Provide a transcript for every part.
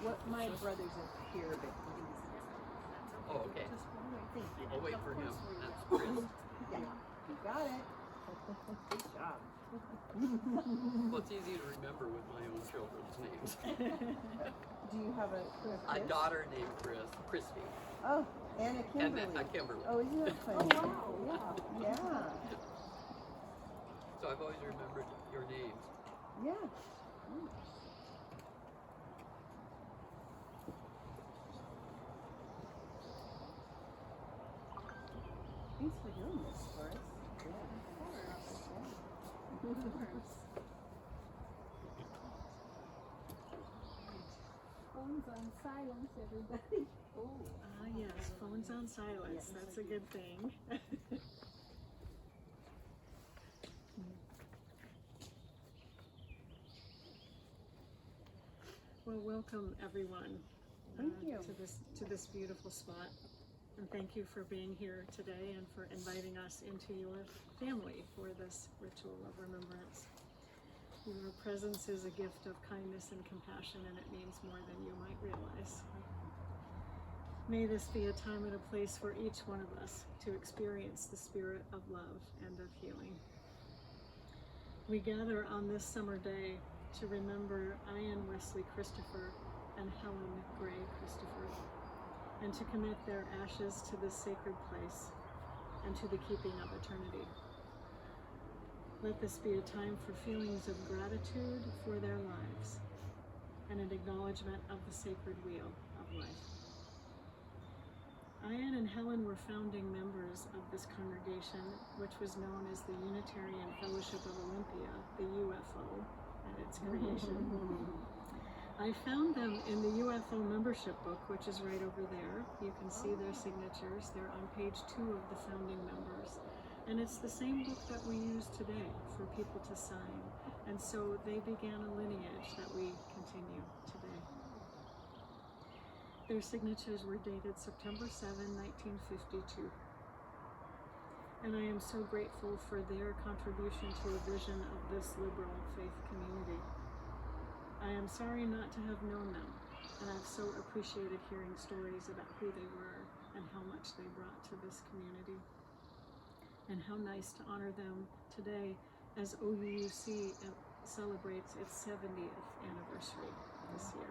What my brother's up here, but he's... Oh, okay. Just one more thing. I'll wait for him. That's Chris. Yeah, you got it. Good job. Well, it's easy to remember with my own children's names. Do you have a A daughter named Christy. Oh, and a Kimberly. And Kimberly. Oh, isn't that funny? Oh, wow. Yeah. So I've always remembered your names. Yeah. Thanks for doing this for us. Yeah. Of course. Phones on silence, everybody. Oh. Yes, phones on silence. Yes. That's a good thing. Well, welcome everyone Thank you. to this beautiful spot, and thank you for being here today and for inviting us into your family for this ritual of remembrance. Your presence is a gift of kindness and compassion, and it means more than you might realize. May this be a time and a place for each one of us to experience the spirit of love and of healing. We gather on this summer day to remember Ian Wesley Christopher and Helen Gray Christopher, and to commit their ashes to this sacred place and to the keeping of eternity. Let this be a time for feelings of gratitude for their lives and an acknowledgement of the sacred wheel of life. Ian and Helen were founding members of this congregation, which was known as the Unitarian Fellowship of Olympia, the UFO, at its creation. I found them in the UFO membership book, which is right over there. You can see their signatures. They're on page 2 of the founding members. And it's the same book that we use today for people to sign. And so they began a lineage that we continue today. Their signatures were dated September 7, 1952. And I am so grateful for their contribution to a vision of this liberal faith community. I am sorry not to have known them, and I've so appreciated hearing stories about who they were and how much they brought to this community. And how nice to honor them today as OUUC celebrates its 70th anniversary this year.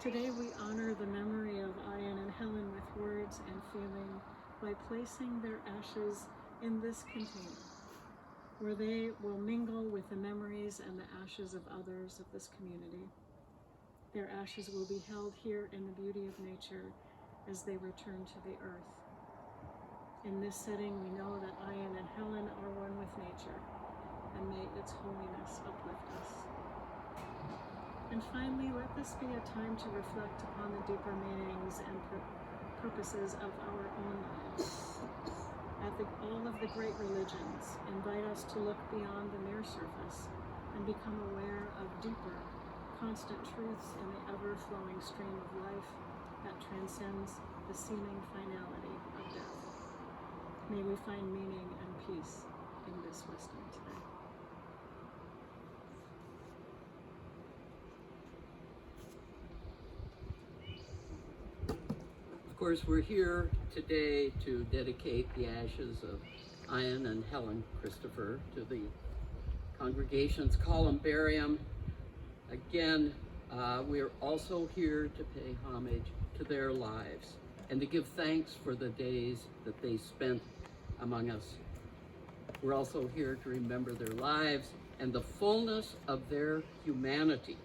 Today we honor the memory of Ian and Helen with words and feeling by placing their ashes in this container, where they will mingle with the memories and the ashes of others of this community. Their ashes will be held here in the beauty of nature as they return to the earth. In this setting, we know that Ian and Helen are one with nature, and may its holiness uplift us. And finally, let this be a time to reflect upon the deeper meanings and purposes of our own lives. All of the great religions invite us to look beyond the mere surface and become aware of deeper, constant truths in the ever-flowing stream of life that transcends the seeming finality of death. May we find meaning and peace in this wisdom today. Of course, we're here today to dedicate the ashes of Ian and Helen Christopher to the congregation's columbarium. Again, we're also here to pay homage to their lives and to give thanks for the days that they spent among us. We're also here to remember their lives and the fullness of their humanity,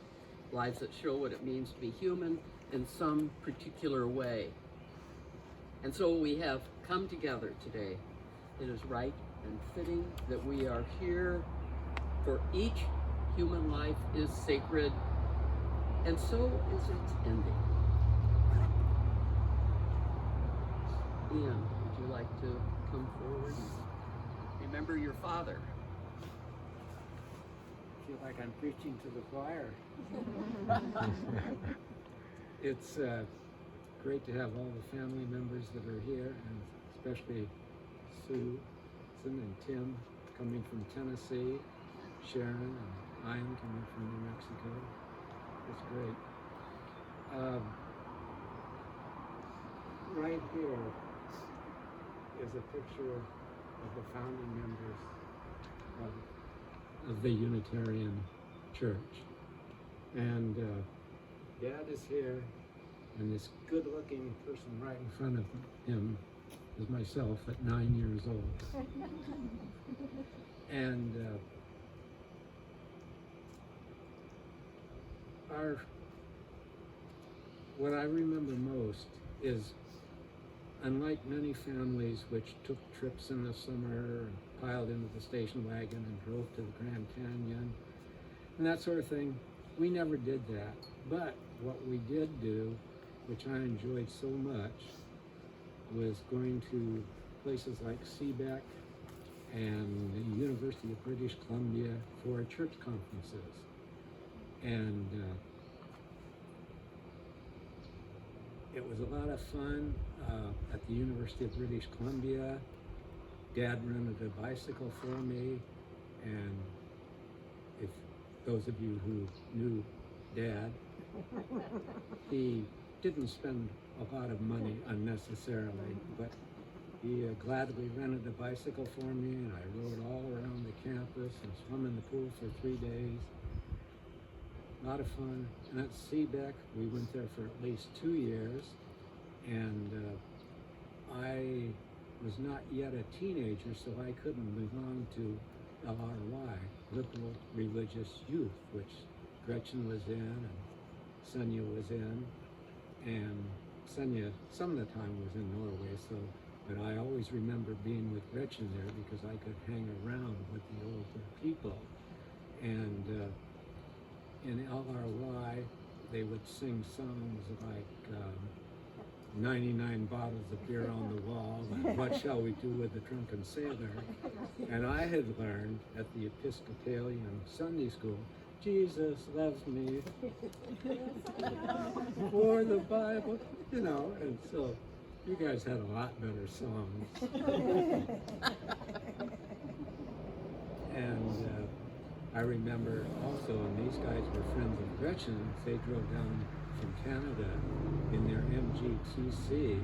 lives that show what it means to be human in some particular way. And so we have come together today. It is right and fitting that we are here, for each human life is sacred, and so is its ending. Ian, would you like to come forward and remember your father? I feel like I'm preaching to the choir. It's great to have all the family members that are here, and especially Susan and Tim coming from Tennessee, Sharon and Ian coming from New Mexico. It's great. Right here is a picture of the founding members of the Unitarian Church. And Dad is here, and this good-looking person right in front of him is myself at 9 years old. And what I remember most is, unlike many families which took trips in the summer and piled into the station wagon and drove to the Grand Canyon and that sort of thing, we never did that. But what we did do, which I enjoyed so much, was going to places like Seabeck and the University of British Columbia for church conferences. And it was a lot of fun. At the University of British Columbia, Dad rented a bicycle for me, and if those of you who knew Dad, he didn't spend a lot of money unnecessarily, but he gladly rented a bicycle for me, and I rode all around the campus and swum in the pool for 3 days. A lot of fun. And at Seabeck, we went there for at least 2 years, and I was not yet a teenager, so I couldn't belong to LRY, Liberal Religious Youth, which Gretchen was in and Sonia was in, and Sonia some of the time was in Norway, but I always remember being with Gretchen there because I could hang around with the older people. And in LRY, they would sing songs like 99 bottles of beer on the wall, and what shall we do with the drunken sailor? And I had learned at the Episcopalian Sunday school, Jesus loves me, for the Bible, you know, and so you guys had a lot better songs. And I remember also, and these guys were friends of Gretchen's, they drove down from Canada in their MGTC,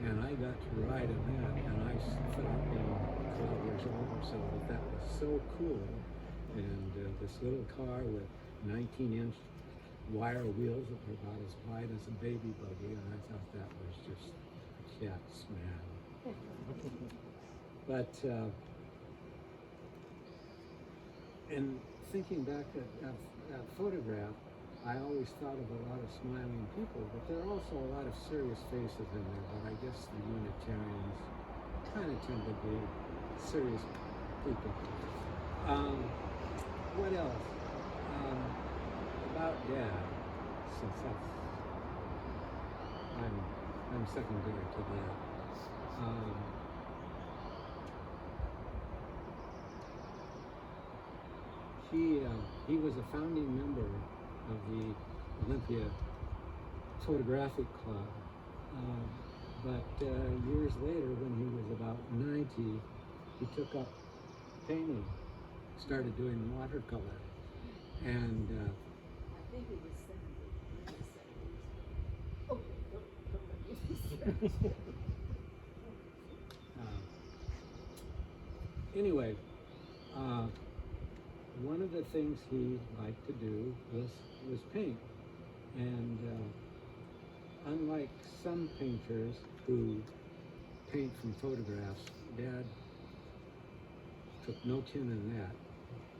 and I got to ride in that, and I thought being 12 years old or so, that was so cool. And this little car with 19-inch wire wheels that were about as wide as a baby buggy, and I thought that was just cat's man. But in thinking back at that photograph, I always thought of a lot of smiling people, but there are also a lot of serious faces in there, but I guess the Unitarians kind of tend to be serious people. What else? About Dad, since I'm secondary to that. He was a founding member of the Olympia Photographic Club, but years later, when he was about 90, he took up painting, started doing watercolor, and I think it was 70. Okay, anyway, one of the things he liked to do was paint, and unlike some painters who paint from photographs, Dad took no kin in that.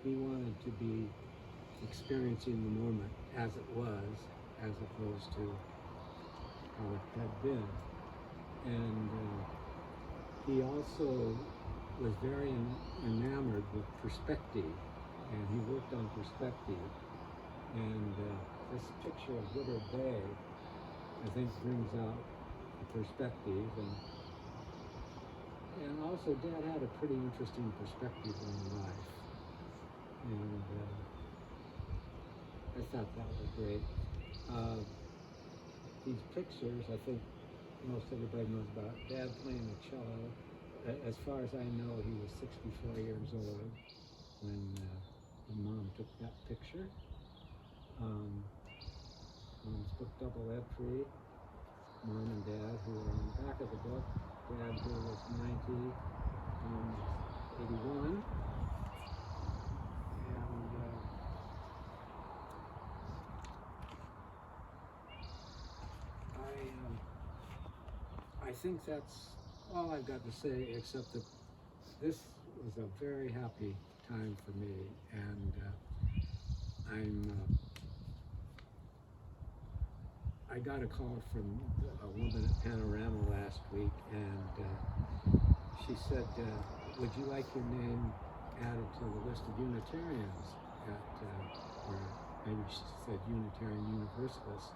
He wanted to be experiencing the moment as it was, as opposed to how it had been. And he also was very enamored with perspective, and he worked on perspective. And this picture of Witter Bay, I think, brings out the perspective. And also, Dad had a pretty interesting perspective on life. And I thought that was great. These pictures, I think most everybody knows about. Dad playing the cello. As far as I know, he was 64 years old when Mom took that picture. Mom's book double entry. Mom and Dad, who are on the back of the book. Dad, who was 90, Mom was 81. And I think that's all I've got to say, except that this was a very happy time for me, and I got a call from a woman at Panorama last week, and she said, would you like your name added to the list of Unitarians at, or maybe she said Unitarian Universalist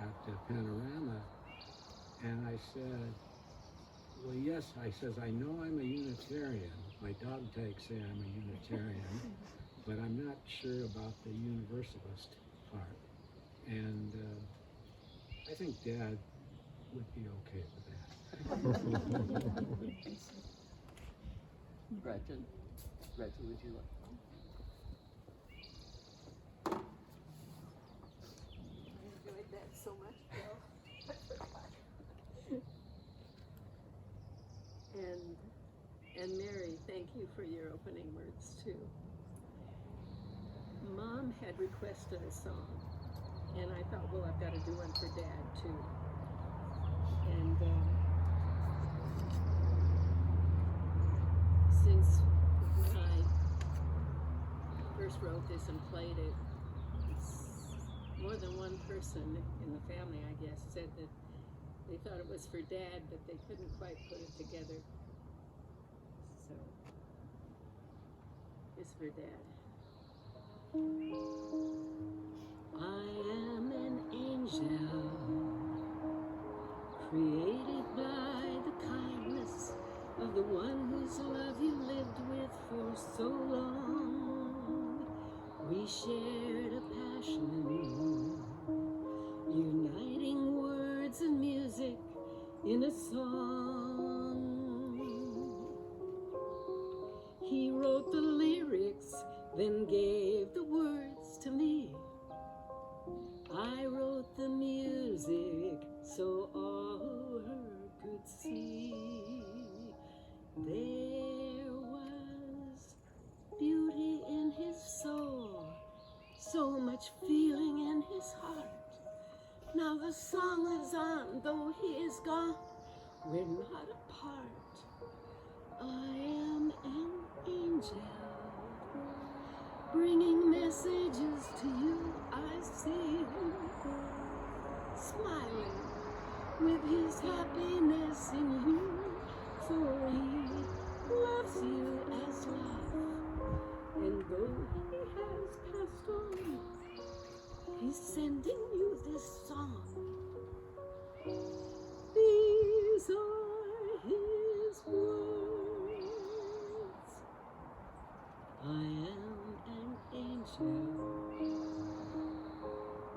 at Panorama? And I said, well, yes. I says, I know I'm a Unitarian. My dog tags say I'm a Unitarian, but I'm not sure about the Universalist part. And I think Dad would be okay with that. Gretchen, would you like? I enjoyed that so much, Bill. And Mary, thank you for your opening words too. Mom had requested a song, and I thought, well, I've got to do one for Dad too. And since when I first wrote this and played it, more than one person in the family, I guess, said that they thought it was for Dad, but they couldn't quite put it together. So, it's for Dad. I am an angel, created by the kindness of the one whose love you lived with for so long. We shared a passion, uniting words and music in a song. He wrote the lyrics, then gave the words to me. I wrote the music so all her could see. There was beauty in his soul, so much feeling in his heart. Now the song lives on, though he is gone, we're not apart. I am an angel, bringing messages to you. I see him smiling with his happiness in you, for he loves you as life. And though he has passed on, he's sending you this song. These are his words. I am an angel,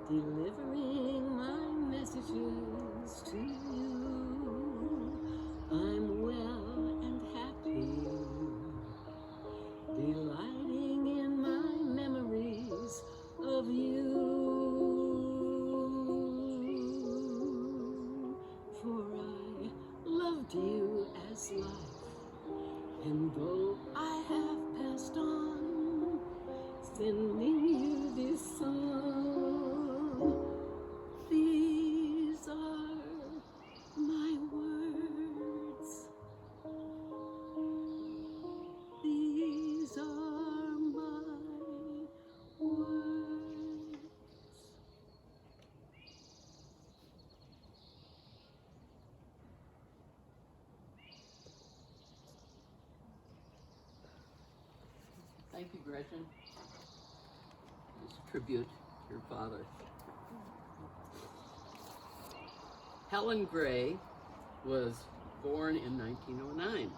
delivering my messages to you. I'm well and happy, delighting in my memories of you. For I loved you as life, and though I have passed on, sending you this song. These are my words. These are my words. Thank you, Gretchen. This tribute to your father. Helen Gray was born in 1909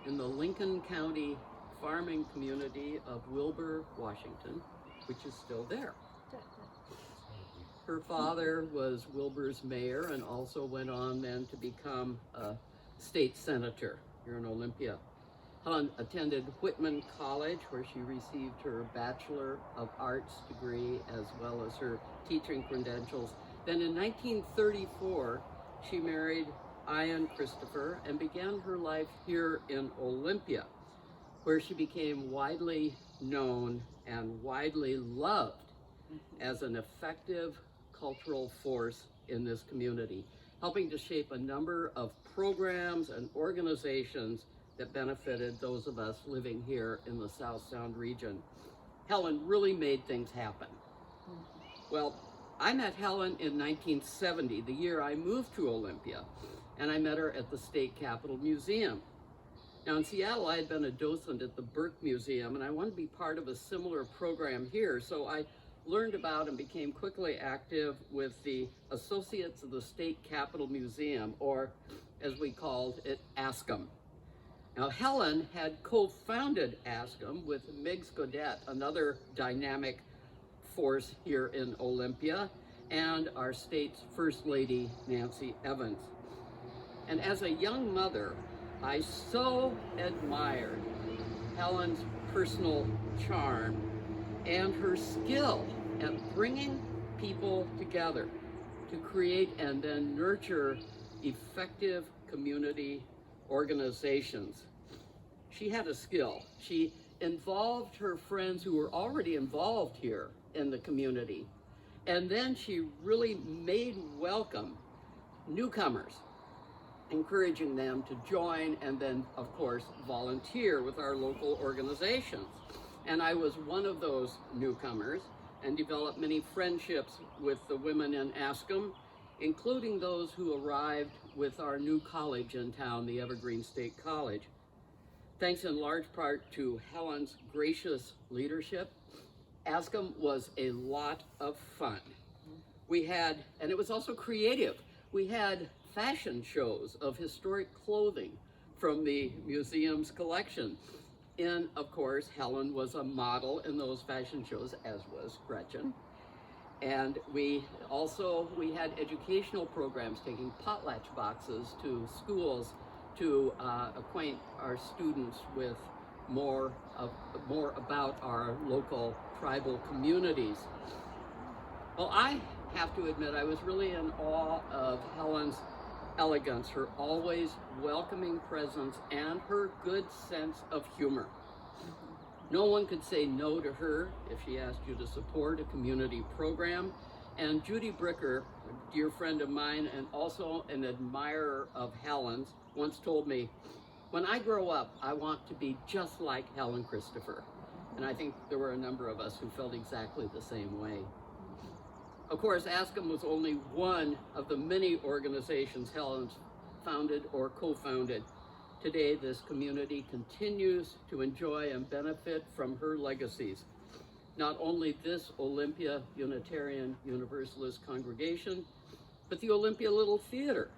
in the Lincoln County farming community of Wilbur, Washington, which is still there. Her father was Wilbur's mayor and also went on then to become a state senator here in Olympia. Helen attended Whitman College, where she received her Bachelor of Arts degree as well as her teaching credentials. Then in 1934, she married Helen Christopher and began her life here in Olympia, where she became widely known and widely loved as an effective cultural force in this community, helping to shape a number of programs and organizations that benefited those of us living here in the South Sound region. Helen really made things happen. Well, I met Helen in 1970, the year I moved to Olympia, and I met her at the State Capitol Museum. Now in Seattle, I had been a docent at the Burke Museum, and I wanted to be part of a similar program here, so I learned about and became quickly active with the Associates of the State Capitol Museum, or as we called it, ASCM. Now Helen had co-founded ASCM with Miggs Godet, another dynamic force here in Olympia, and our state's First Lady, Nancy Evans. And as a young mother, I so admired Helen's personal charm and her skill at bringing people together to create and then nurture effective community organizations. She had a skill. She involved her friends who were already involved here in the community, and then she really made welcome newcomers, encouraging them to join and then, of course, volunteer with our local organizations. And I was one of those newcomers and developed many friendships with the women in ASCM, including those who arrived with our new college in town, the Evergreen State College. Thanks in large part to Helen's gracious leadership, ASCM was a lot of fun. We had, and it was also creative, we had fashion shows of historic clothing from the museum's collection. And of course, Helen was a model in those fashion shows, as was Gretchen. And we had educational programs, taking potlatch boxes to schools to acquaint our students with more about our local tribal communities. Well, I have to admit, I was really in awe of Helen's elegance, her always welcoming presence, and her good sense of humor. No one could say no to her if she asked you to support a community program. And Judy Bricker, a dear friend of mine and also an admirer of Helen's, once told me, "When I grow up, I want to be just like Helen Christopher." And I think there were a number of us who felt exactly the same way. Of course, ASCM was only one of the many organizations Helen founded or co-founded. Today, this community continues to enjoy and benefit from her legacies. Not only this Olympia Unitarian Universalist congregation, but the Olympia Little Theater,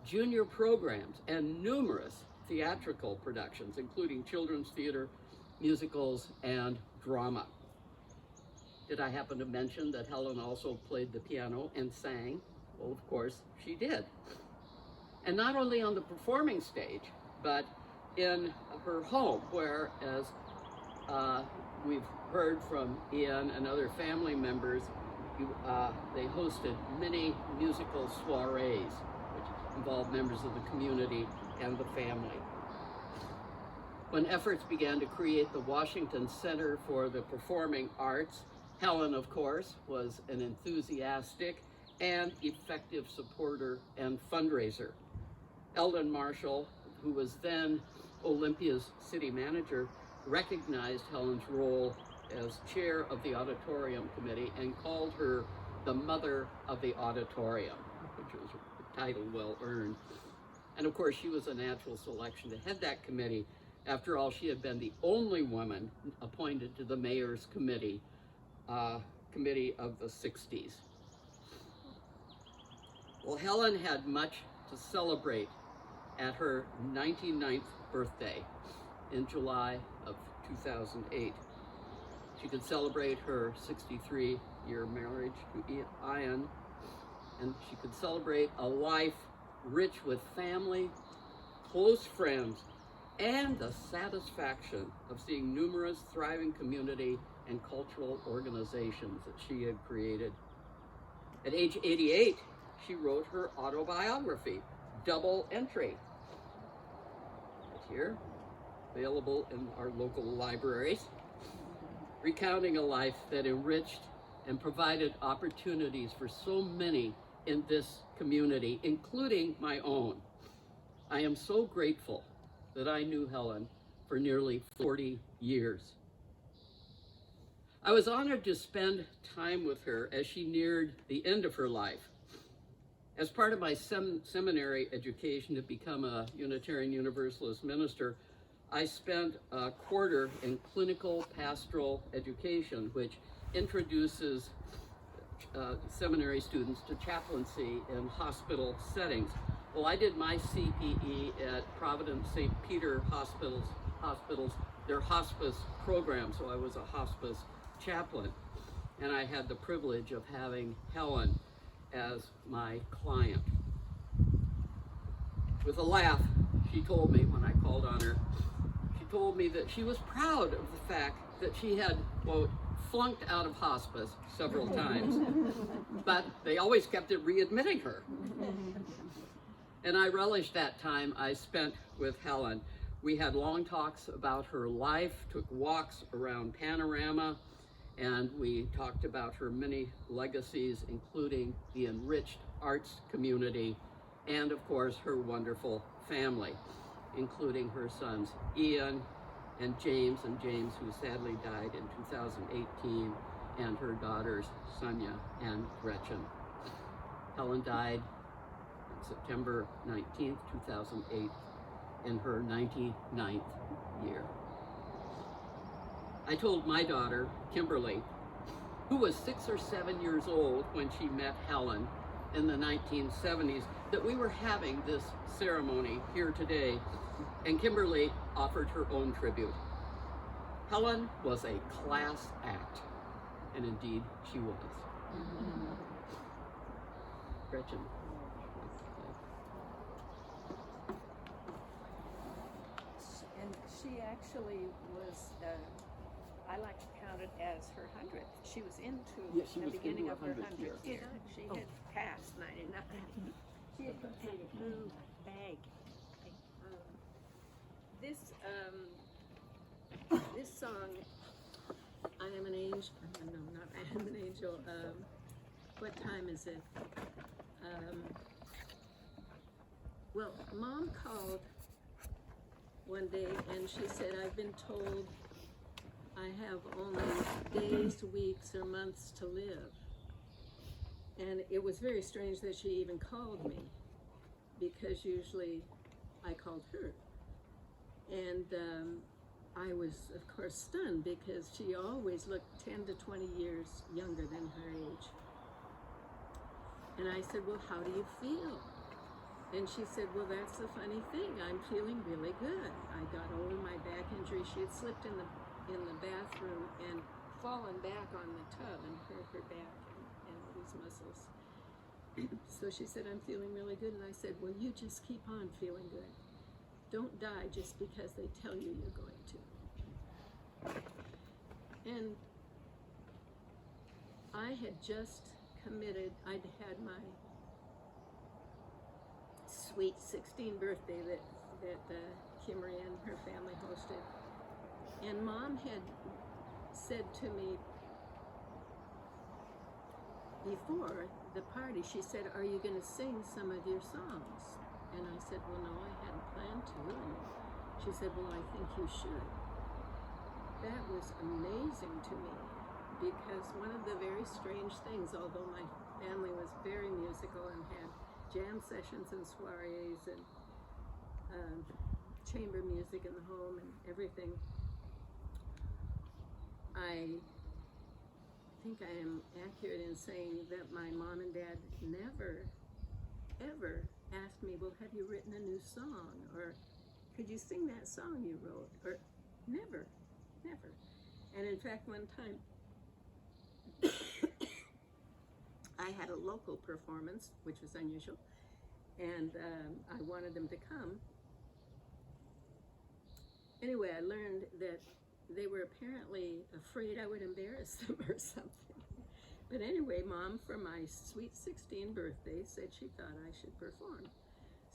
junior programs, and numerous theatrical productions, including children's theater, musicals, and drama. Did I happen to mention that Helen also played the piano and sang? Well, of course, she did. And not only on the performing stage, but in her home, where, as we've heard from Ian and other family members, they hosted many musical soirees, which involved members of the community and the family. When efforts began to create the Washington Center for the Performing Arts, Helen, of course, was an enthusiastic and effective supporter and fundraiser. Eldon Marshall, who was then Olympia's city manager, recognized Helen's role as chair of the auditorium committee and called her the mother of the auditorium, which was a title well earned. And of course, she was a natural selection to head that committee. After all, she had been the only woman appointed to the mayor's committee of the 60s. Well, Helen had much to celebrate at her 99th birthday in July of 2008. She could celebrate her 63-year marriage to Ian, and she could celebrate a life rich with family, close friends, and the satisfaction of seeing numerous thriving community and cultural organizations that she had created. At age 88, she wrote her autobiography, Double Entry. Right here, available in our local libraries, recounting a life that enriched and provided opportunities for so many in this community, including my own. I am so grateful that I knew Helen for nearly 40 years. I was honored to spend time with her as she neared the end of her life. As part of my seminary education to become a Unitarian Universalist minister, I spent a quarter in clinical pastoral education, which introduces seminary students to chaplaincy in hospital settings. Well, I did my CPE at Providence St. Peter Hospitals, their hospice program, so I was a hospice chaplain. And I had the privilege of having Helen as my client. With a laugh, she told me when I called on her, she told me that she was proud of the fact that she had, quote, flunked out of hospice several times, but they always kept readmitting her. And I relished that time I spent with Helen. We had long talks about her life, took walks around Panorama, and we talked about her many legacies, including the enriched arts community, and of course her wonderful family, including her sons Ian and James, who sadly died in 2018, and her daughters Sonia and Gretchen. Helen died on September 19th, 2008, in her 99th year. I told my daughter, Kimberly, who was 6 or 7 years old when she met Helen in the 1970s, that we were having this ceremony here today, and Kimberly offered her own tribute. Helen was a class act, and indeed she was. Gretchen. And she actually was, I like to count it as her 100th. She was into She the was beginning into of her 100th 100th year. year. She had passed 99. She had completed blue bag. This song, I Am an Angel, no, not I Am an Angel, what time is it? Well, Mom called one day and she said, I've been told I have only days, weeks, or months to live. And it was very strange that she even called me, because usually I called her. And I was, of course, stunned, because she always looked 10 to 20 years younger than her age. And I said, well, how do you feel? And she said, well, that's the funny thing. I'm feeling really good. I got over my back injury. She had slipped in the bathroom and fallen back on the tub and hurt her back and all these muscles. So she said, I'm feeling really good. And I said, well, you just keep on feeling good. Don't die just because they tell you you're going to. And I had just committed, I'd had my sweet 16th birthday that Kimmery and her family hosted. And Mom had said to me before the party, she said, are you going to sing some of your songs? And I said, well, no, I hadn't planned to. And she said, well, I think you should. That was amazing to me, because one of the very strange things, although my family was very musical and had jam sessions and soirees and chamber music in the home and everything, I think I am accurate in saying that my mom and dad never, ever asked me, well, have you written a new song? Or could you sing that song you wrote? Or never. And in fact, one time, I had a local performance, which was unusual, and I wanted them to come. Anyway, I learned that they were apparently afraid I would embarrass them or something. But anyway, Mom, for my sweet 16 birthday, said she thought I should perform.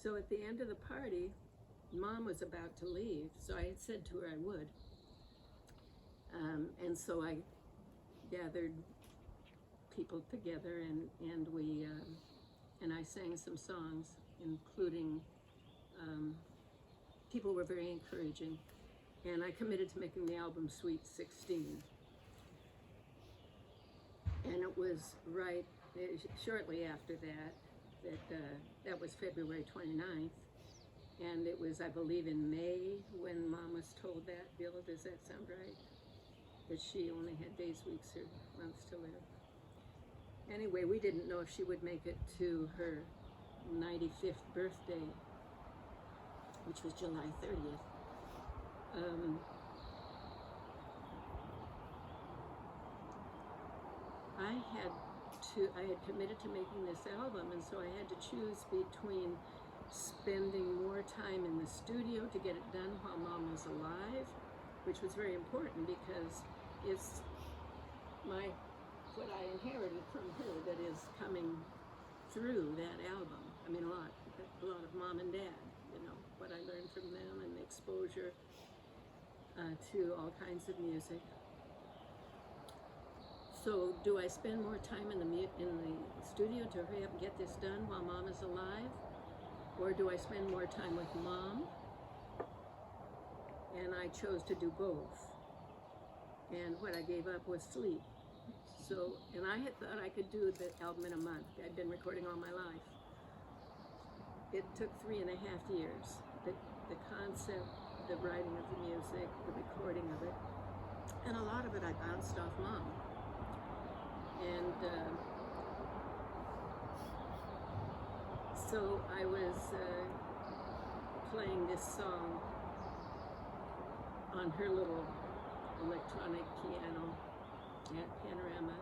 So at the end of the party, Mom was about to leave, so I had said to her I would. And so I gathered people together, and we and I sang some songs, including people were very encouraging, and I committed to making the album Sweet 16. And it was shortly after that was February 29th, and it was, I believe, in May when Mom was told that. Bill, does that sound right? That she only had days, weeks, or months to live. Anyway, we didn't know if she would make it to her 95th birthday, which was July 30th. I had committed to making this album, and so I had to choose between spending more time in the studio to get it done while Mom was alive, which was very important because it's what I inherited from her that is coming through that album. I mean, a lot of Mom and Dad, what I learned from them and the exposure to all kinds of music. So do I spend more time in the studio to hurry up and get this done while Mom is alive? Or do I spend more time with Mom? And I chose to do both. And what I gave up was sleep. So, and I had thought I could do the album in a month. I'd been recording all my life. It took 3.5 years. The concept, the writing of the music, the recording of it, and a lot of it I bounced off Mom. And so I was playing this song on her little electronic piano at Panorama,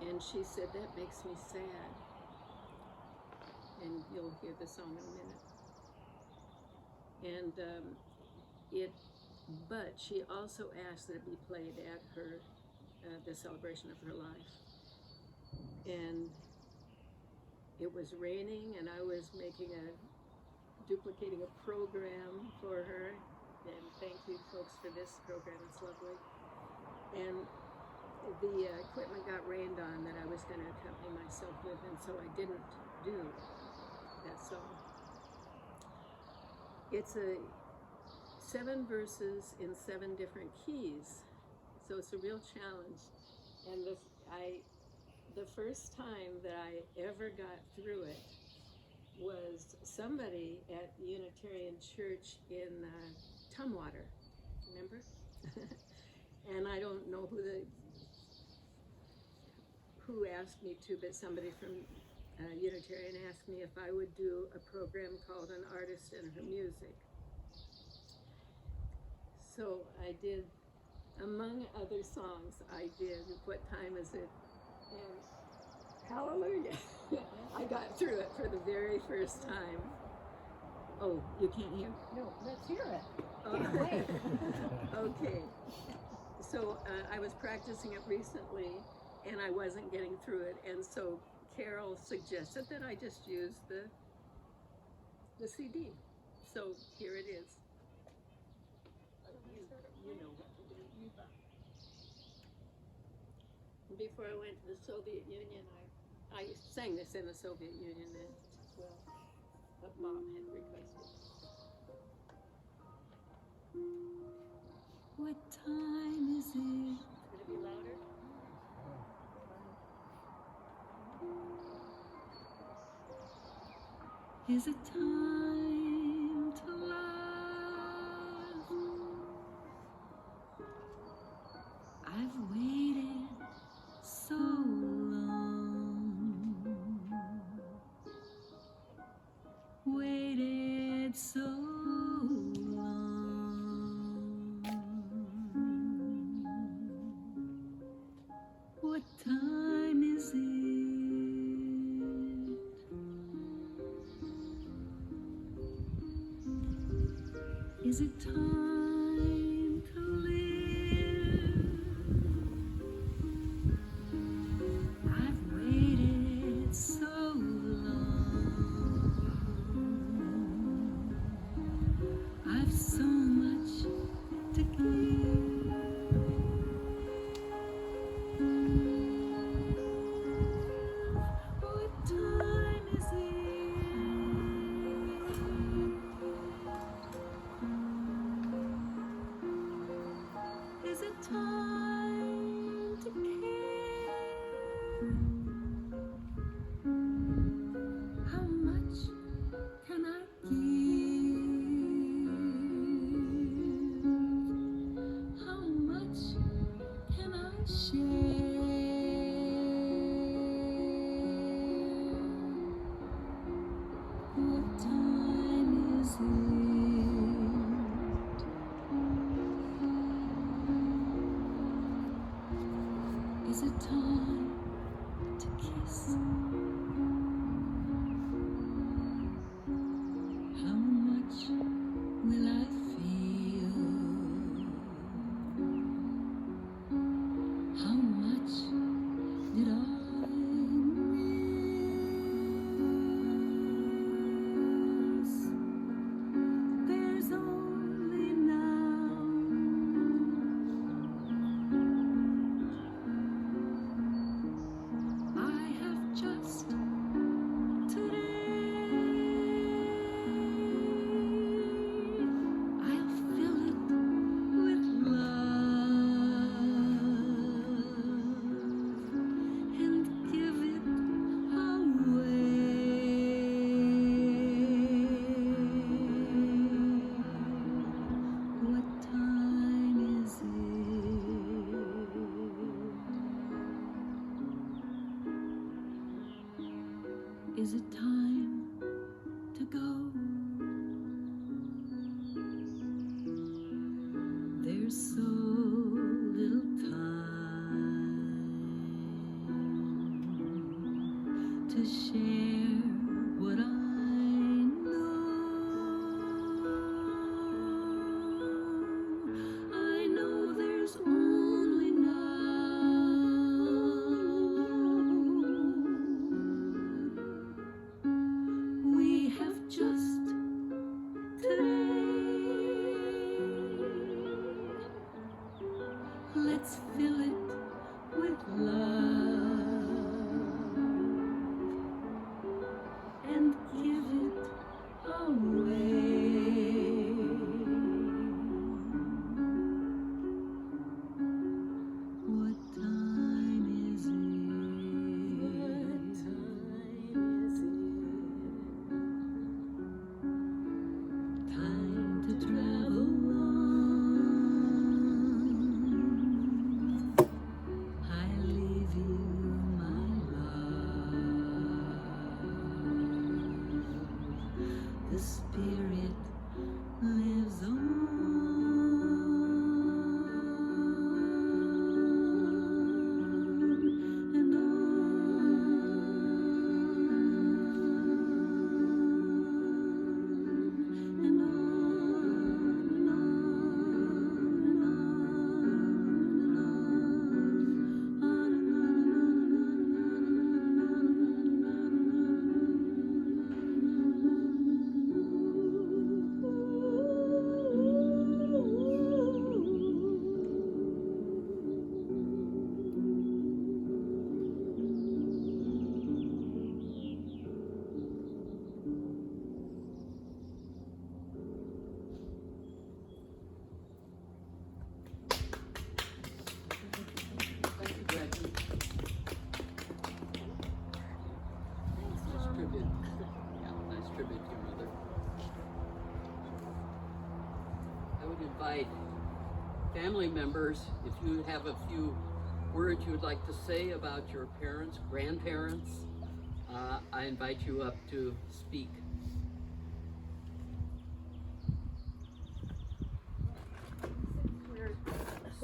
and she said, "That makes me sad." And you'll hear the song in a minute. And but she also asked that it be played at her the celebration of her life. And it was raining, and I was duplicating a program for her. And thank you, folks, for this program. It's lovely. And the equipment got rained on that I was going to accompany myself with, and so I didn't do that song. It's 7 verses in 7 different keys, so it's a real challenge. And the first time that I ever got through it was somebody at the Unitarian Church in Tumwater, remember? And I don't know who asked me to, but somebody from Unitarian asked me if I would do a program called An Artist and Her Music. So I did, among other songs, I did What Time Is It? And hallelujah, I got through it for the very first time. Oh, you can't hear? No, let's hear it. Okay. Okay. So I was practicing it recently, and I wasn't getting through it, and so Carol suggested that I just use the CD. So here it is. You know what to do. Before I went to the Soviet Union, I sang this in the Soviet Union as well, but Mom had requested. What time is it? Could it be louder? Is it time to laugh? I've waited so long, waited so long. What time is it? Is it time to live? I've waited so long. I've so much to give. What time is it? Is it time to care? How much can I give? How much can I share? What time is it? Is it time to kiss? How much will I feel? How much did I miss? There's only now. I have just today. I'll fill it with love and give it away. What time is it? Is it time to go? There's so little time to share what I know. I know there's only now. We have just today. Let's fill it with love and give it away. What time is it? Time to travel on. I leave you, my love. The spirit lives on and on and on and on and on and Thank you, Jackie. Nice tribute. Yeah, nice tribute to your mother. I would invite family members, if you have a few words you would like to say about your parents, grandparents, I invite you up to speak.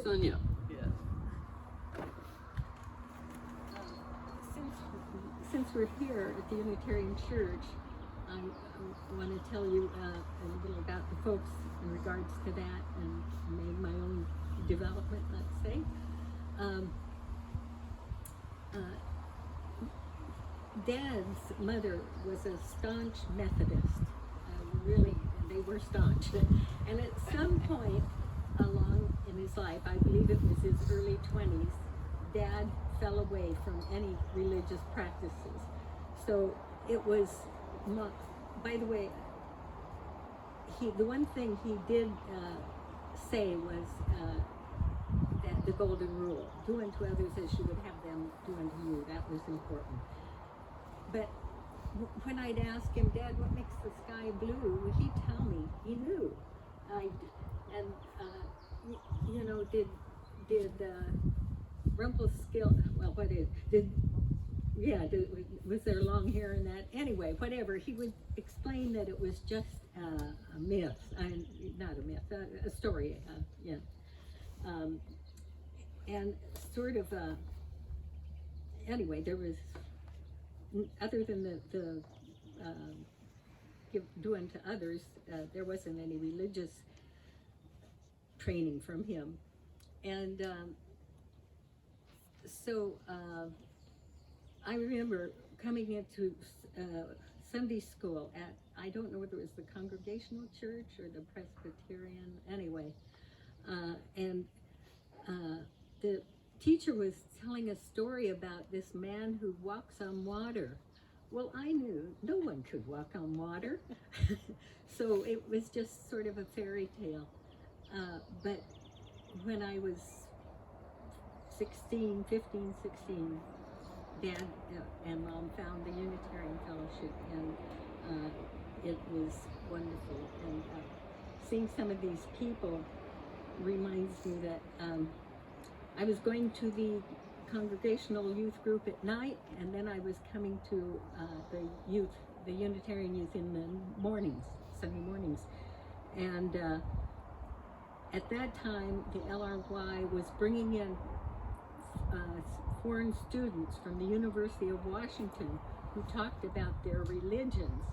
Sonia. Yes. Since we're here at the Unitarian Church, I want to tell you a little about the folks in regards to that and made my own development, let's say. Dad's mother was a staunch Methodist. Really, they were staunch. And at some point along in his life, I believe it was his early 20s, Dad fell away from any religious practices. So it was not, by the way, the one thing he did say was that the golden rule, do unto others as you would have them do unto you, that was important. But when I'd ask him, Dad, what makes the sky blue? He'd tell me. He knew. Did Rumpelstiltskin, was there long hair in that? Anyway, whatever, he would explain that it was just a myth, not a myth, a story, and sort of, anyway, there was, other than the do unto others, there wasn't any religious training from him. And so I remember coming into Sunday school at, I don't know whether it was the Congregational Church or the Presbyterian, anyway, and the teacher was telling a story about this man who walks on water. Well, I knew no one could walk on water, so it was just sort of a fairy tale. But when I was 15, 16, Dad and Mom found the Unitarian Fellowship, and it was wonderful. And seeing some of these people reminds me that I was going to the congregational youth group at night, and then I was coming to the Unitarian youth in the mornings, Sunday mornings. And at that time, the LRY was bringing in foreign students from the University of Washington who talked about their religions.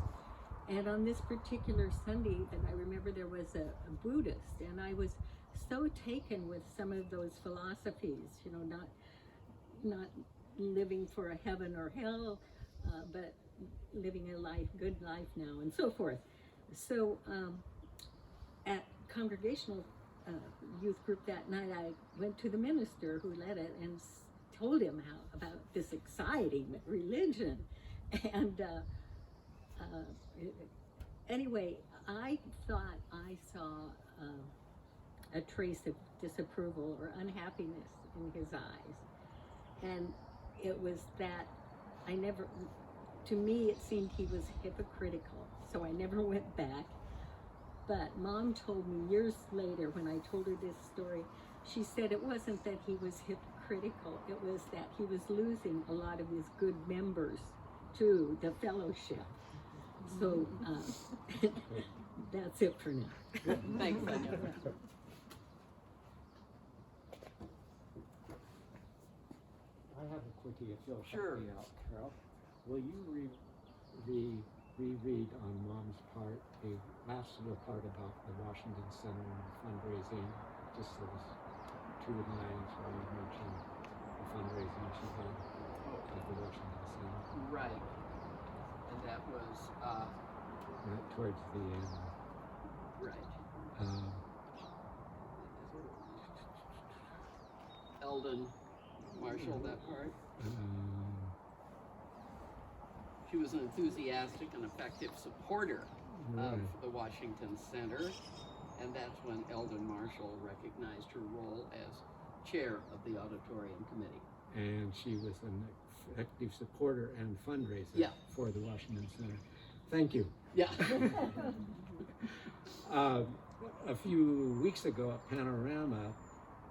And on this particular Sunday that I remember, there was a Buddhist, and I was so taken with some of those philosophies, not living for a heaven or hell, but living a good life now, and so forth. So at congregational youth group that night, I went to the minister who led it and told him about this exciting religion. And anyway, I thought I saw a trace of disapproval or unhappiness in his eyes. And it was that to me, it seemed he was hypocritical, so I never went back. But Mom told me years later, when I told her this story, she said it wasn't that he was hypocritical, it was that he was losing a lot of his good members to the fellowship. So that's it for now. Thanks, Anya. I have a quickie if you'll Sure. help me out, Carol. Will you reread on Mom's part the last little part about the Washington Center and fundraising? Just those 2 lines where you mentioned the fundraising she had at the Washington Center. Right. And that was, Right towards the end. right. Eldon Marshall, that part. She was an enthusiastic and effective supporter of the Washington Center, and that's when Eldon Marshall recognized her role as chair of the auditorium committee. And she was an effective supporter and fundraiser for the Washington Center. Thank you. Yeah. A few weeks ago at Panorama,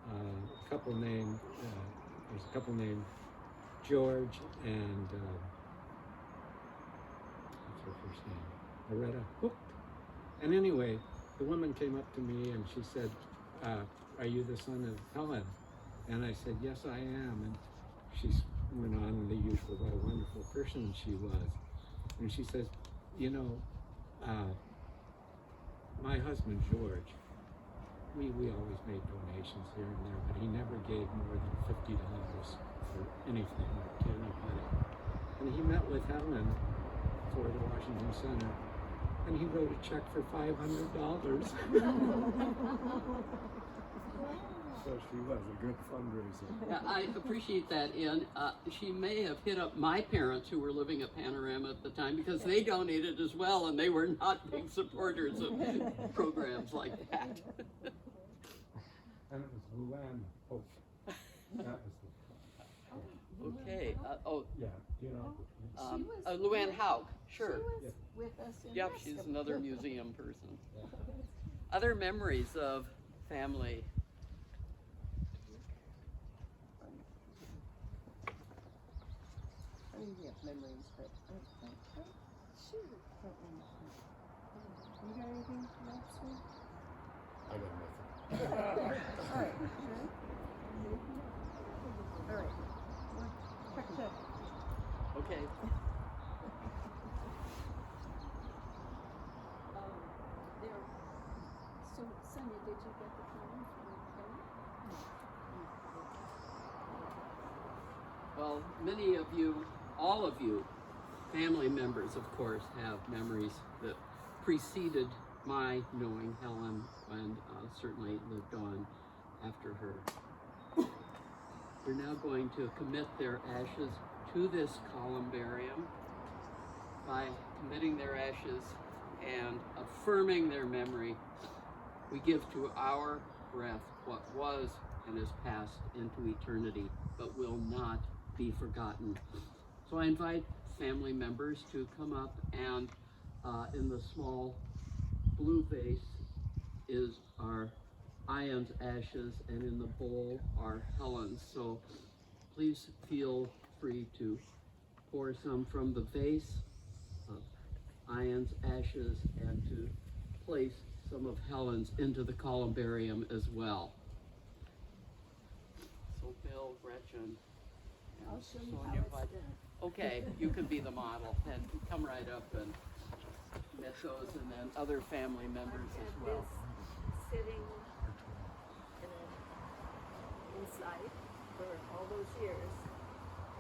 there's a couple named George and what's her first name? Loretta Hook. And anyway, the woman came up to me and she said, are you the son of Helen? And I said, yes, I am. And she went on the usual, what a wonderful person she was. And she says, my husband George, we always made donations here and there, but he never gave more than $50 for anything to anybody. And he met with Helen for the Washington Center, and he wrote a check for $500. So she was a good fundraiser. Yeah, I appreciate that, and she may have hit up my parents who were living at Panorama at the time because they donated as well, and they were not big supporters of programs like that. And it was Luann Hope. That was Okay. yeah, you know. Luann Haug, sure. She was with us in Yep, Mexico. she's another museum person. Other memories of family. I mean, we have memories, but shoot. You got anything else, sir? I got nothing. All right. All right. Check. Okay. There. So, Sonia, did you get the poem from Kelly? Well, many of you, all of you, family members, of course, have memories that preceded my knowing Helen and certainly lived on after her. We're now going to commit their ashes to this columbarium by committing their ashes and affirming their memory. We give to our breath what was and is passed into eternity, but will not be forgotten. So I invite family members to come up, and in the small blue vase is our Ian's ashes, and in the bowl are Helen's. So please feel free to pour some from the vase of Ian's ashes and to place some of Helen's into the columbarium as well. So Bill, Gretchen, I'll and show you how Sonia, it's done. okay, you can be the model and come right up and get those, and then other family members as I've had well. this sitting inside for all those years,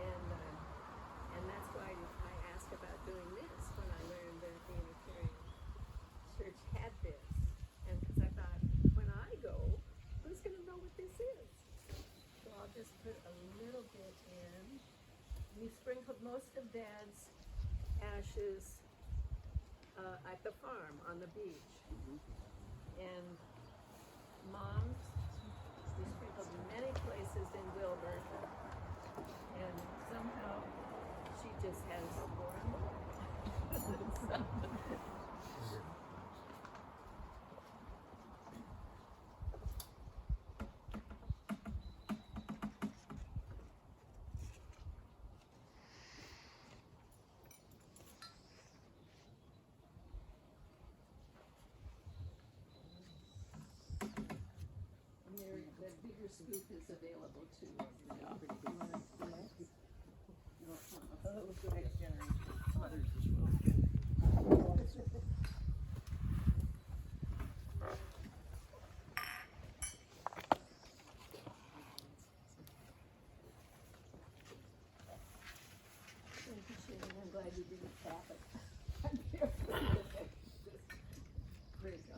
and that's why I asked about doing this when I learned that the Unitarian Church had this, and because I thought, when I go, who's going to know what this is? So I'll just put a little bit in. We sprinkled most of Dad's ashes at the farm on the beach, and Mom's we sprinkled many places in Wilbur, and somehow she just has more and more. The bigger scoop is available too. Yeah. That was the next generation. Others as well. I'm glad you didn't tap it. There you go.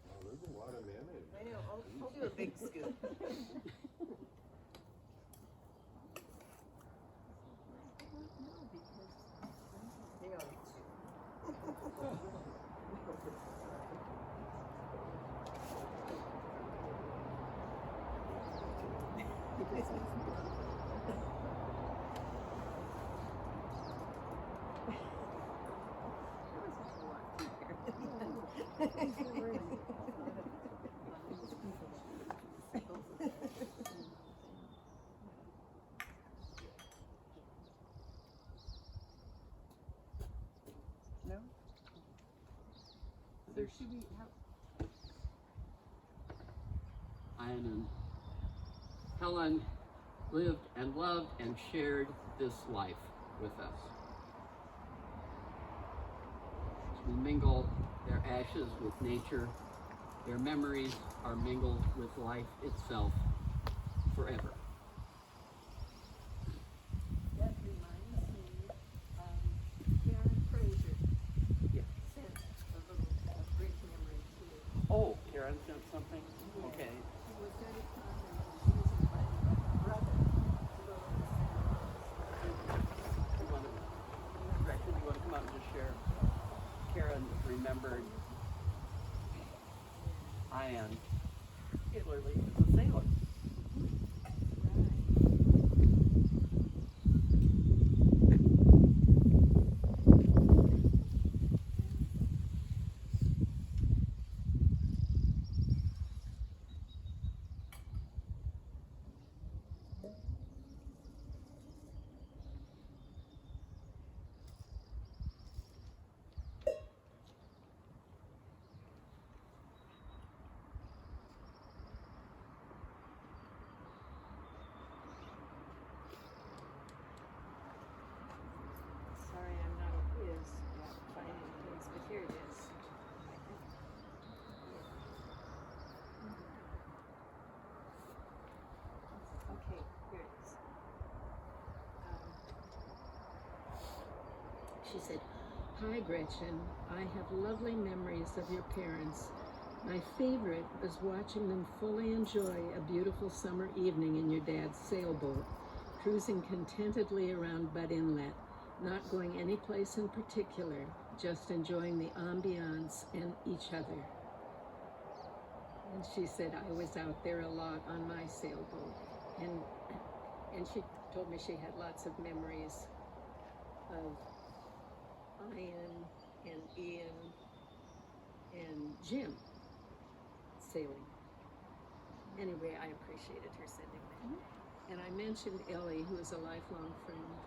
Oh, there's a lot of mayonnaise. I know, I'll do a big scoop. Hang on. There was a lot in here. Or should we have? Ian and Helen lived and loved and shared this life with us. We mingle their ashes with nature. Their memories are mingled with life itself forever. That reminds me, Karen Fraser Yeah. sent a little great memory to you. Oh, Karen sent something? Okay. She was dedicated, she was invited by her brother to go to the You want to, Gretchen, you want to come out and just share? Karen remembered Ian particularly as a sailor. Sorry, I'm not a whiz at finding things, but here it is. Okay, here it is. She said, "Hi, Gretchen. I have lovely memories of your parents. My favorite was watching them fully enjoy a beautiful summer evening in your dad's sailboat, cruising contentedly around Butt Inlet, not going any place in particular, just enjoying the ambiance and each other." And she said, "I was out there a lot on my sailboat." And she told me she had lots of memories of Ian and Ian and Jim sailing. Anyway, I appreciated her sending that. And I mentioned Ellie, who is a lifelong friend.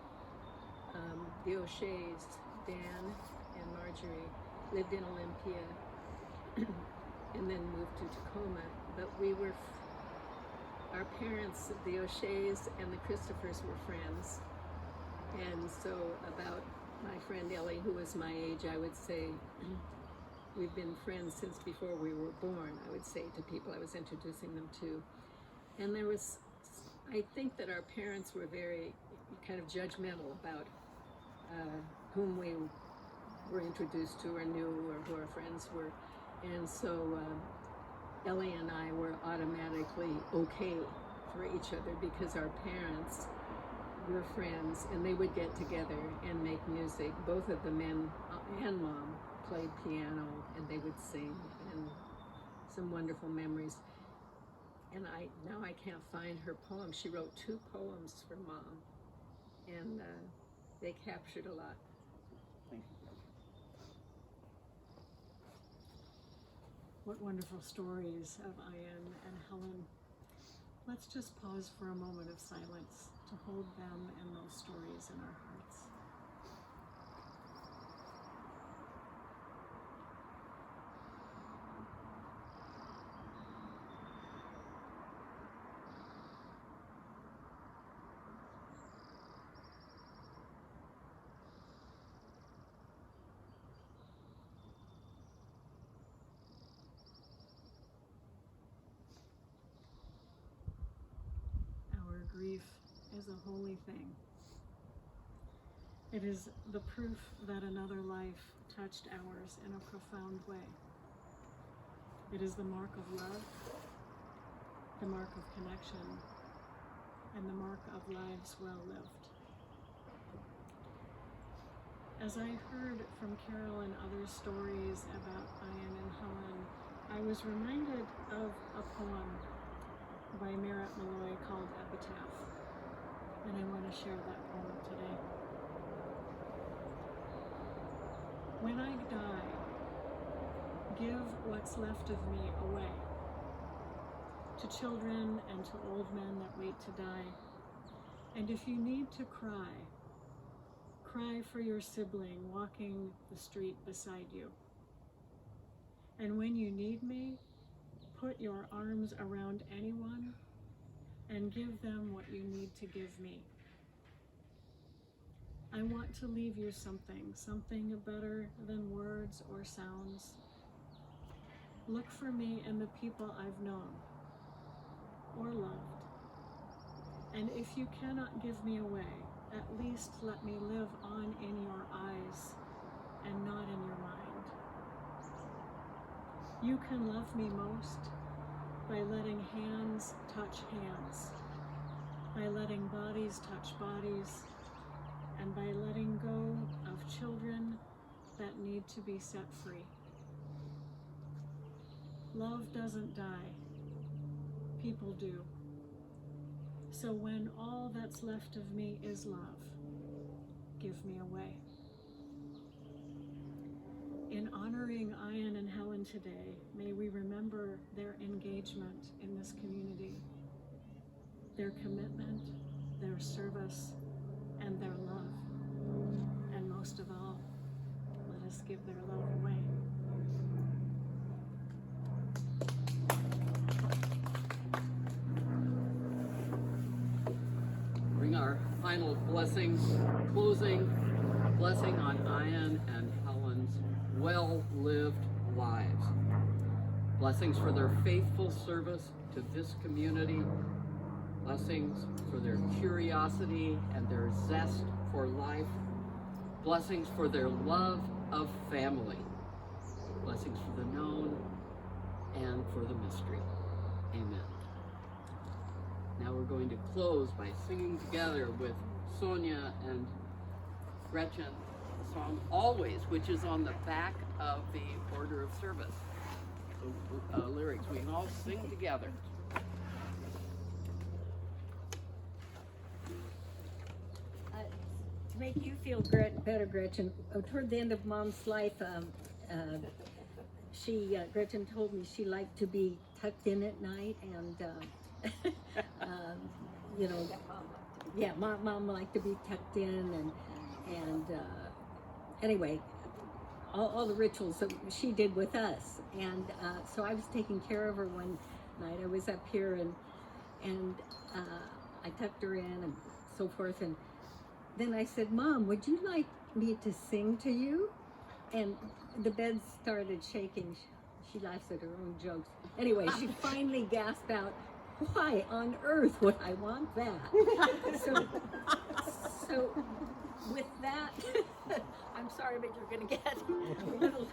The O'Sheas, Dan and Marjorie, lived in Olympia and then moved to Tacoma. But our parents, the O'Sheas and the Christophers, were friends. And so about my friend Ellie, who was my age, I would say we've been friends since before we were born, I would say to people I was introducing them to. And I think that our parents were very kind of judgmental about whom we were introduced to or knew or who our friends were. And so Ellie and I were automatically okay for each other because our parents were friends and they would get together and make music. Both of the men and mom played piano and they would sing, and some wonderful memories. And now I can't find her poem. She wrote 2 poems for mom, and they captured a lot. Thank you. What wonderful stories of Ian and Helen. Let's just pause for a moment of silence to hold them and those stories in our hearts. Grief is a holy thing. It is the proof that another life touched ours in a profound way. It is the mark of love, the mark of connection, and the mark of lives well lived. As I heard from Carol and other stories about Ian and Helen, I was reminded of a poem by Merritt Malloy called Epitaph, and I want to share that poem today. When I die, give what's left of me away to children and to old men that wait to die. And if you need to cry, cry for your sibling walking the street beside you. And when you need me, put your arms around anyone and give them what you need to give me. I want to leave you something better than words or sounds. Look for me in the people I've known or loved. And if you cannot give me away, at least let me live on in your eyes and not in your mind. You can love me most by letting hands touch hands, by letting bodies touch bodies, and by letting go of children that need to be set free. Love doesn't die. People do. So when all that's left of me is love, give me away. In honoring Ian and Helen today, may we remember their engagement in this community, their commitment, their service, and their love. And most of all, let us give their love away. Bring our final blessing, closing blessing on Ian and Helen's well-lived lives. Blessings for their faithful service to this community. Blessings for their curiosity and their zest for life. Blessings for their love of family. Blessings for the known and for the mystery. Amen. Now we're going to close by singing together with Sonia and Gretchen the song Always, which is on the back of the order of service. So, lyrics, we can all sing together. To make you feel better, Gretchen, toward the end of Mom's life, Gretchen told me she liked to be tucked in at night, and you know, yeah, Mom liked to be tucked in, and anyway, all the rituals that she did with us, and so I was taking care of her one night. I was up here, and I tucked her in and so forth, and then I said, "Mom, would you like me to sing to you?" And the bed started shaking. She laughs at her own jokes. Anyway, she finally gasped out, "Why on earth would I want that?" So with that, I'm sorry, but you're going to get a little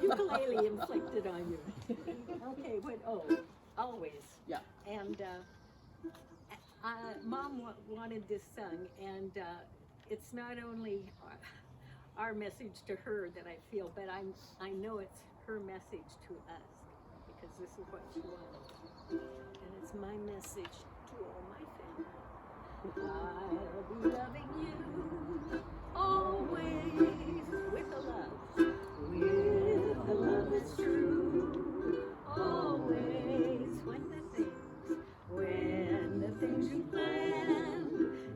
ukulele inflicted on you. Okay, always. Yeah. And Mom wanted this sung, and it's not only our message to her that I feel, but I know it's her message to us, because this is what she wanted. And it's my message to all my family. I'll be loving you always with a love, with a love that's true. Always when the things you plan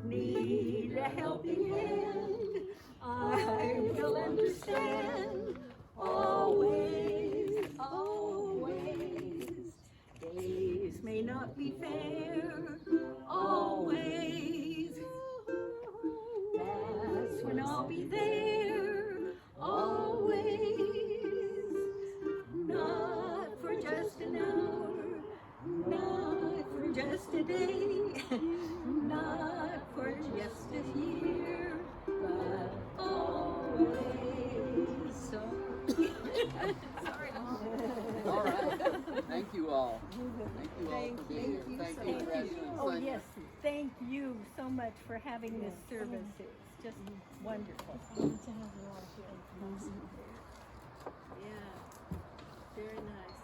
need a helping hand, I will understand. Always, always. Days may not be fair. Always. That's when I'll be there. Always. Not for just an hour. Not for just a day. Not for just a year. But always. So. Sorry. All right. Thank you all. Thank you all for being here. Thank you, Gretchen and Oh, Sonia. yes. Thank you so much for having this service. It's just wonderful. To have you all here. Yeah. Very nice.